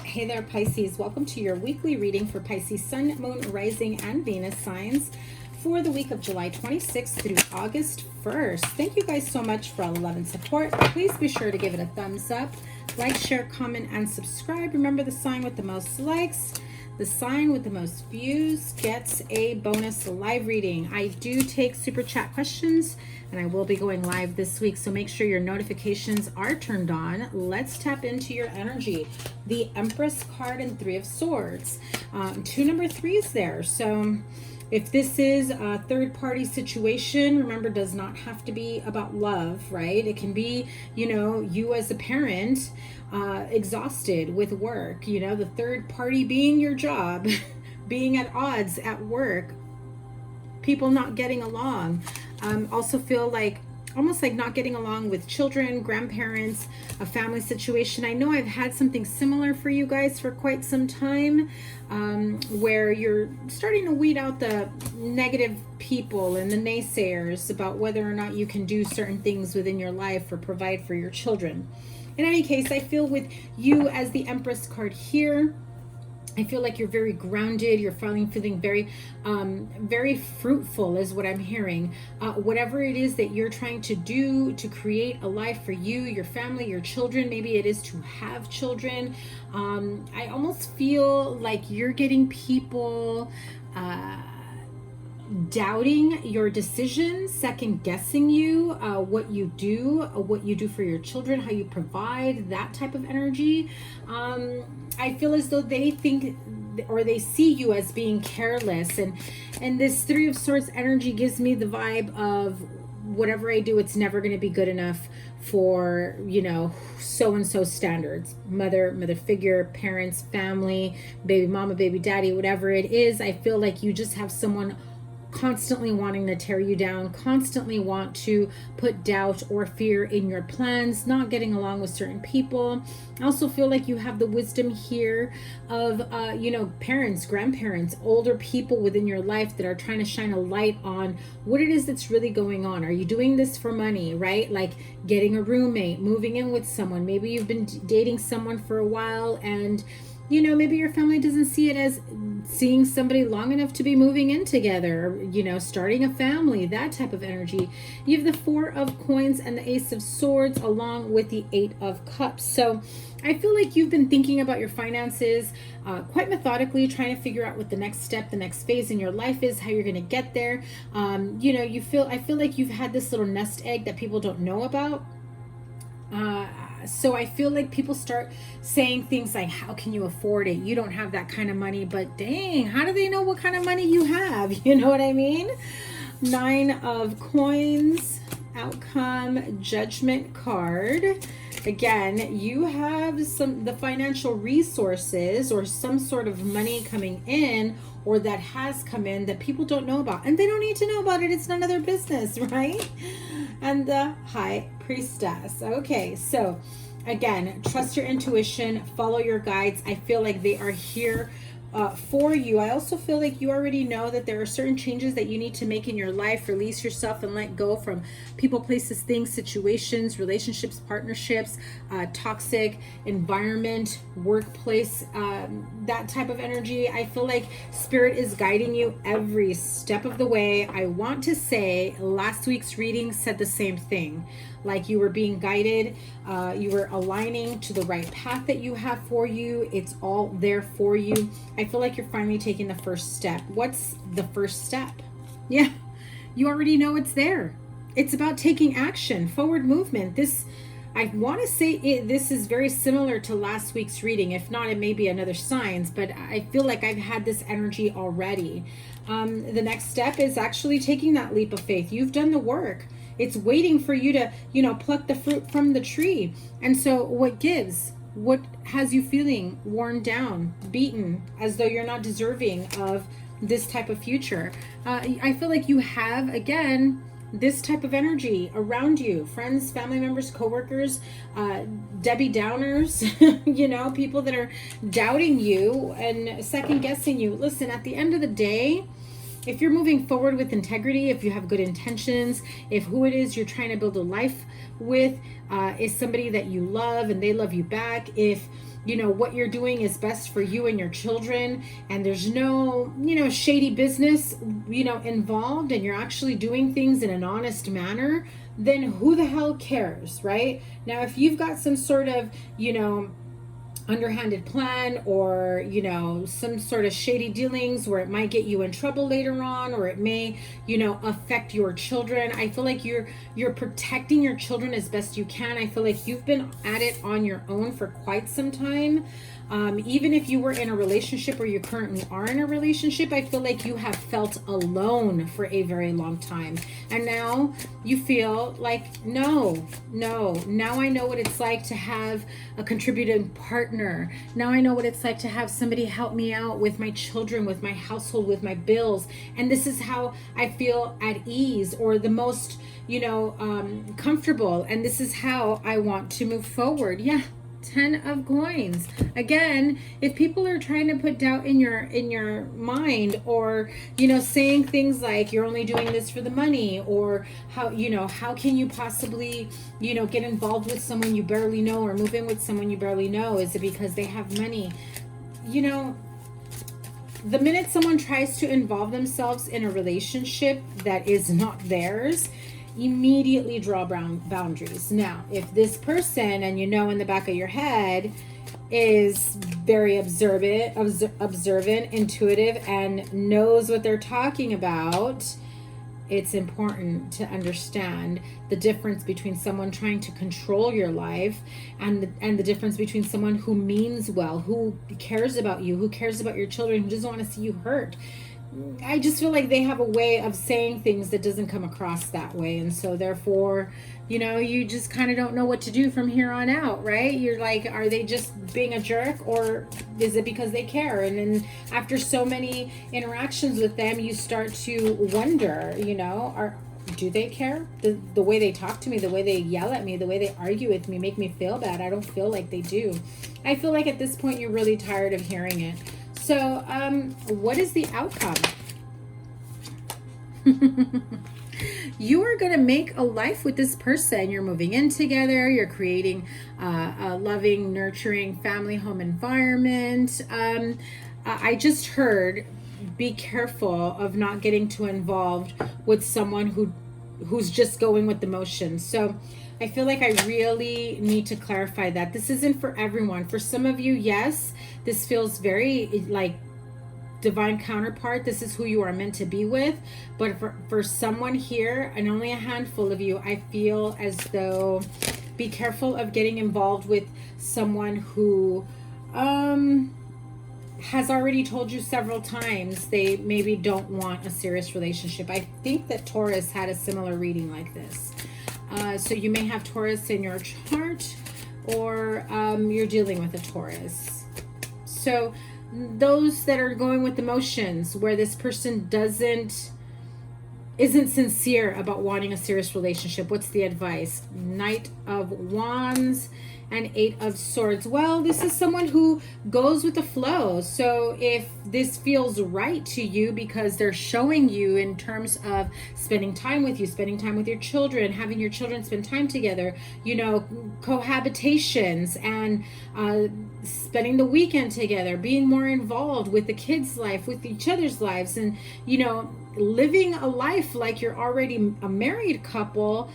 Hey there, Pisces. Welcome to your weekly reading for Pisces Sun, Moon, Rising, and Venus signs for the week of July 26th through August 1st. Thank you guys so much for all the love and support. Please be sure to give it a thumbs up, like, share, comment, and subscribe. Remember, the sign with the most likes, the sign with the most views gets a bonus live reading. I do take super chat questions, and I will be going live this week, so make sure your notifications are turned on. Let's tap into your energy. The Empress card and Three of Swords. Two number threes there. So if this is a third-party situation, remember, does not have to be about love, right? It can be, you know, you as a parent, exhausted with work, you know, the third party being your job, being at odds at work, people not getting along. Also feel like almost like not getting along with children, grandparents, a family situation. I know I've had something similar for you guys for quite some time, where you're starting to weed out the negative people and the naysayers about whether or not you can do certain things within your life or provide for your children. In any case, I feel with you as the Empress card here, I feel like you're very grounded. You're feeling very, very fruitful is what I'm hearing. Whatever it is that you're trying to do to create a life for you, your family, your children, maybe it is to have children. I almost feel like you're getting people doubting your decisions, second guessing you, what you do for your children, how you provide, that type of energy. I feel as though they think or they see you as being careless, and this Three of Swords energy gives me the vibe of whatever I do, it's never going to be good enough for, you know, so and so standards, mother figure, parents, family, baby mama, baby daddy, whatever it is. I feel like you just have someone constantly wanting to tear you down, constantly want to put doubt or fear in your plans, not getting along with certain people. I also feel like you have the wisdom here of, you know, parents, grandparents, older people within your life that are trying to shine a light on what it is that's really going on. Are you doing this for money, right? Like getting a roommate, moving in with someone. Maybe you've been dating someone for a while and, you know, maybe your family doesn't see it as seeing somebody long enough to be moving in together, you know, starting a family, that type of energy. You have the Four of Coins and the Ace of Swords along with the Eight of Cups. So I feel like you've been thinking about your finances quite methodically, trying to figure out what the next step, the next phase in your life is, how you're going to get there. You know, I feel like you've had this little nest egg that people don't know about. So I feel like people start saying things like, how can you afford it? You don't have that kind of money. But dang, how do they know what kind of money you have? You know what I mean? Nine of Coins, outcome, Judgment card. Again, you have the financial resources or some sort of money coming in, or that has come in, that people don't know about, and they don't need to know about it. It's none of their business, right? And the High Priestess. Okay, so again, trust your intuition, follow your guides. I feel like they are here for you. I also feel like you already know that there are certain changes that you need to make in your life. Release yourself and let go from people, places, things, situations, relationships, partnerships, toxic environment, workplace, that type of energy. I feel like Spirit is guiding you every step of the way. I want to say last week's reading said the same thing. Like you were being guided, you were aligning to the right path that you have for you. It's all there for you. I feel like you're finally taking the first step. What's the first step? Yeah, you already know it's there. It's about taking action, forward movement. I want to say this is very similar to last week's reading. If not, it may be another signs, but I feel like I've had this energy already. The next step is actually taking that leap of faith. You've done the work. It's waiting for you to, you know, pluck the fruit from the tree. And so what gives? What has you feeling worn down, beaten, as though you're not deserving of this type of future? I feel like you have, again, this type of energy around you. Friends, family members, coworkers, Debbie Downers, you know, people that are doubting you and second guessing you. Listen, at the end of the day, if you're moving forward with integrity, if you have good intentions, if who it is you're trying to build a life with is somebody that you love and they love you back, if you know what you're doing is best for you and your children, and there's no, you know, shady business, you know, involved, and you're actually doing things in an honest manner, then who the hell cares, right? Now, if you've got some sort of, you know, underhanded plan, or you know, some sort of shady dealings where it might get you in trouble later on, or it may, you know, affect your children, I feel like you're protecting your children as best you can. I feel like you've been at it on your own for quite some time. Even if you were in a relationship, or you currently are in a relationship, I feel like you have felt alone for a very long time. And now you feel like, no, now I know what it's like to have a contributing partner. Now I know what it's like to have somebody help me out with my children, with my household, with my bills. And this is how I feel at ease, or the most, you know, comfortable. And this is how I want to move forward. Yeah. 10 of coins. Again, if people are trying to put doubt in your mind, or you know, saying things like you're only doing this for the money, or how, you know, how can you possibly, you know, get involved with someone you barely know, or move in with someone you barely know, is it because they have money? You know, the minute someone tries to involve themselves in a relationship that is not theirs, immediately draw boundaries. Now, if this person, and you know in the back of your head, is very observant, intuitive, and knows what they're talking about, it's important to understand the difference between someone trying to control your life, and the difference between someone who means well, who cares about you, who cares about your children, who doesn't want to see you hurt. I just feel like they have a way of saying things that doesn't come across that way. And so therefore, you know, you just kind of don't know what to do from here on out, right? You're like, are they just being a jerk, or is it because they care? And then after so many interactions with them, you start to wonder, you know, do they care? The way they talk to me, the way they yell at me, the way they argue with me, make me feel bad. I don't feel like they do. I feel like at this point, you're really tired of hearing it. So, what is the outcome? You are going to make a life with this person. You're moving in together. You're creating a loving, nurturing family home environment. I just heard, be careful of not getting too involved with someone who's just going with the motions. So I feel like I really need to clarify that. This isn't for everyone. For some of you, yes, this feels very like divine counterpart. This is who you are meant to be with. But for someone here, and only a handful of you, I feel as though be careful of getting involved with someone who has already told you several times they maybe don't want a serious relationship. I think that Taurus had a similar reading like this. So you may have Taurus in your chart, or you're dealing with a Taurus. So those that are going with the motions, where this person isn't sincere about wanting a serious relationship, what's the advice? Knight of Wands and Eight of Swords. Well, this is someone who goes with the flow. So if this feels right to you, because they're showing you in terms of spending time with you, spending time with your children, having your children spend time together, you know, cohabitations, and spending the weekend together, being more involved with the kids' life, with each other's lives, and, you know, living a life like you're already a married couple,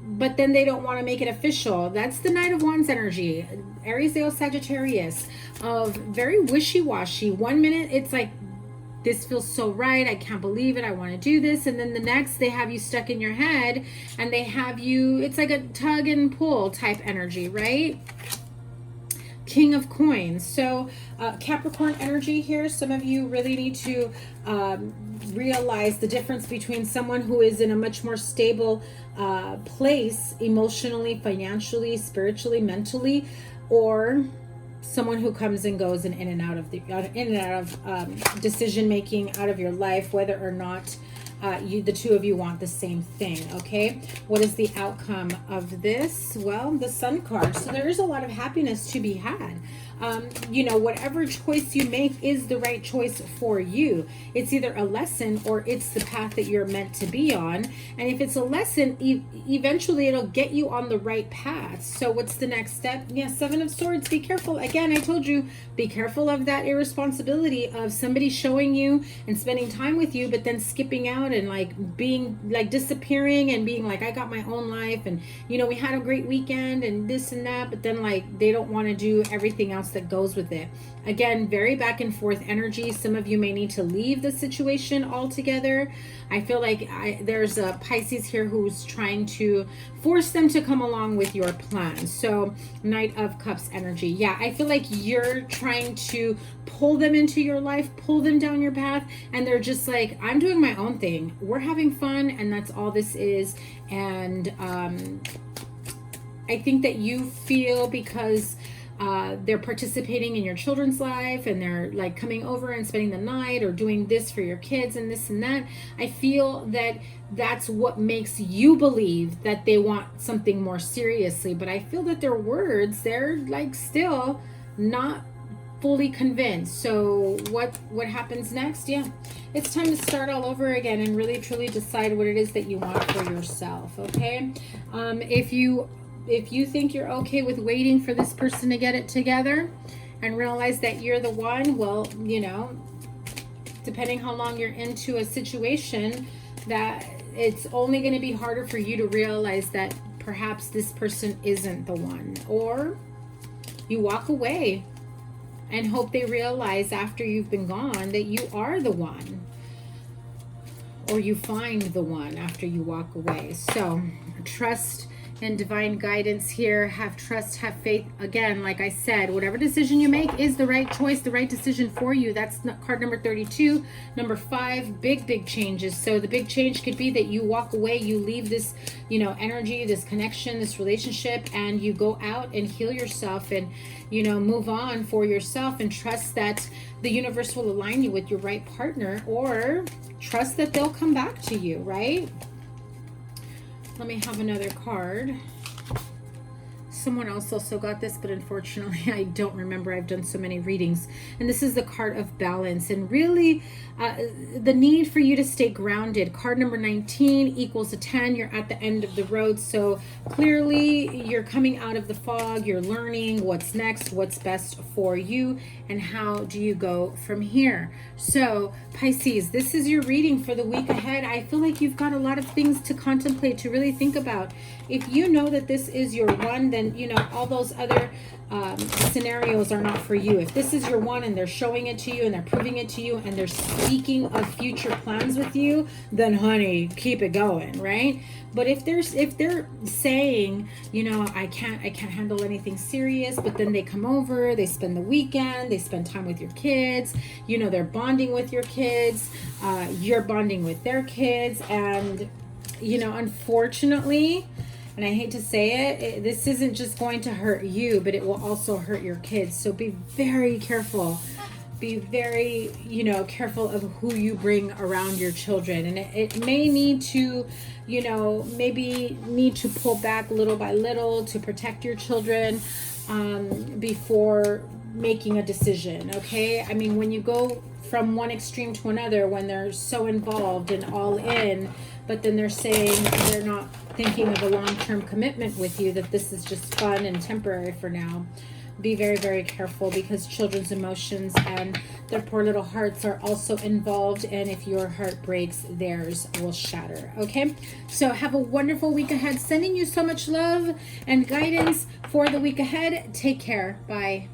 but then they don't want to make it official. That's the Knight of Wands energy. Aries, Leo, Sagittarius, of very wishy-washy. 1 minute, it's like, this feels so right, I can't believe it, I want to do this. And then the next, they have you stuck in your head, and they have you, it's like a tug and pull type energy, right? King of Coins. So Capricorn energy here. Some of you really need to realize the difference between someone who is in a much more stable place emotionally, financially, spiritually, mentally, or someone who comes and goes and in and out of decision making out of your life, whether or not the two of you want the same thing, okay? What is the outcome of this? Well, the Sun card. So there is a lot of happiness to be had. You know, whatever choice you make is the right choice for you. It's either a lesson or it's the path that you're meant to be on. And if it's a lesson, eventually it'll get you on the right path. So what's the next step? Yeah, Seven of Swords. Be careful. Again, I told you, be careful of that irresponsibility of somebody showing you and spending time with you, but then skipping out and like being like disappearing and being like, I got my own life and, you know, we had a great weekend and this and that, but then like they don't want to do everything else that goes with it. Again, very back and forth energy. Some of you may need to leave the situation altogether. I feel like there's a Pisces here who's trying to force them to come along with your plan. So Knight of Cups energy. Yeah, I feel like you're trying to pull them into your life, pull them down your path, and they're just like, I'm doing my own thing. We're having fun, and that's all this is. And I think that you feel because they're participating in your children's life and they're like coming over and spending the night or doing this for your kids and this and that. I feel that that's what makes you believe that they want something more seriously. But I feel that their words, they're like still not fully convinced. So what happens next? Yeah, it's time to start all over again and really truly decide what it is that you want for yourself. Okay, if you think you're okay with waiting for this person to get it together and realize that you're the one, well, you know, depending how long you're into a situation, that it's only going to be harder for you to realize that perhaps this person isn't the one. Or you walk away and hope they realize after you've been gone that you are the one. Or you find the one after you walk away. So trust and divine guidance here. Have trust, have faith. Again, like I said, whatever decision you make is the right choice, the right decision for you. That's card number 32. Number 5, big changes. So the big change could be that you walk away, you leave this, you know, energy, this connection, this relationship, and you go out and heal yourself and, you know, move on for yourself and trust that the universe will align you with your right partner, or trust that they'll come back to you, right? Let me have another card. Someone else also got this, but unfortunately I don't remember. I've done so many readings. And this is the card of balance, and really the need for you to stay grounded. Card number 19 equals a 10. You're at the end of the road. So clearly you're coming out of the fog. You're learning what's next, what's best for you, and how do you go from here. So Pisces, this is your reading for the week ahead. I feel like you've got a lot of things to contemplate, to really think about. If you know that this is your one, then you know all those other scenarios are not for you. If this is your one and they're showing it to you and they're proving it to you and they're speaking of future plans with you, then honey, keep it going, right? But if they're saying, you know, I can't handle anything serious, but then they come over, they spend the weekend, they spend time with your kids, you know, they're bonding with your kids, you're bonding with their kids, and you know, unfortunately, and I hate to say it, this isn't just going to hurt you, but it will also hurt your kids. So be very careful. Be very, you know, careful of who you bring around your children. And it may need to, you know, maybe need to pull back little by little to protect your children before making a decision, okay? I mean, when you go from one extreme to another, when they're so involved and all in, but then they're saying they're not thinking of a long-term commitment with you, that this is just fun and temporary for now. Be very, very careful, because children's emotions and their poor little hearts are also involved, and if your heart breaks, theirs will shatter. Okay, so have a wonderful week ahead. Sending you so much love and guidance for the week ahead. Take care. Bye.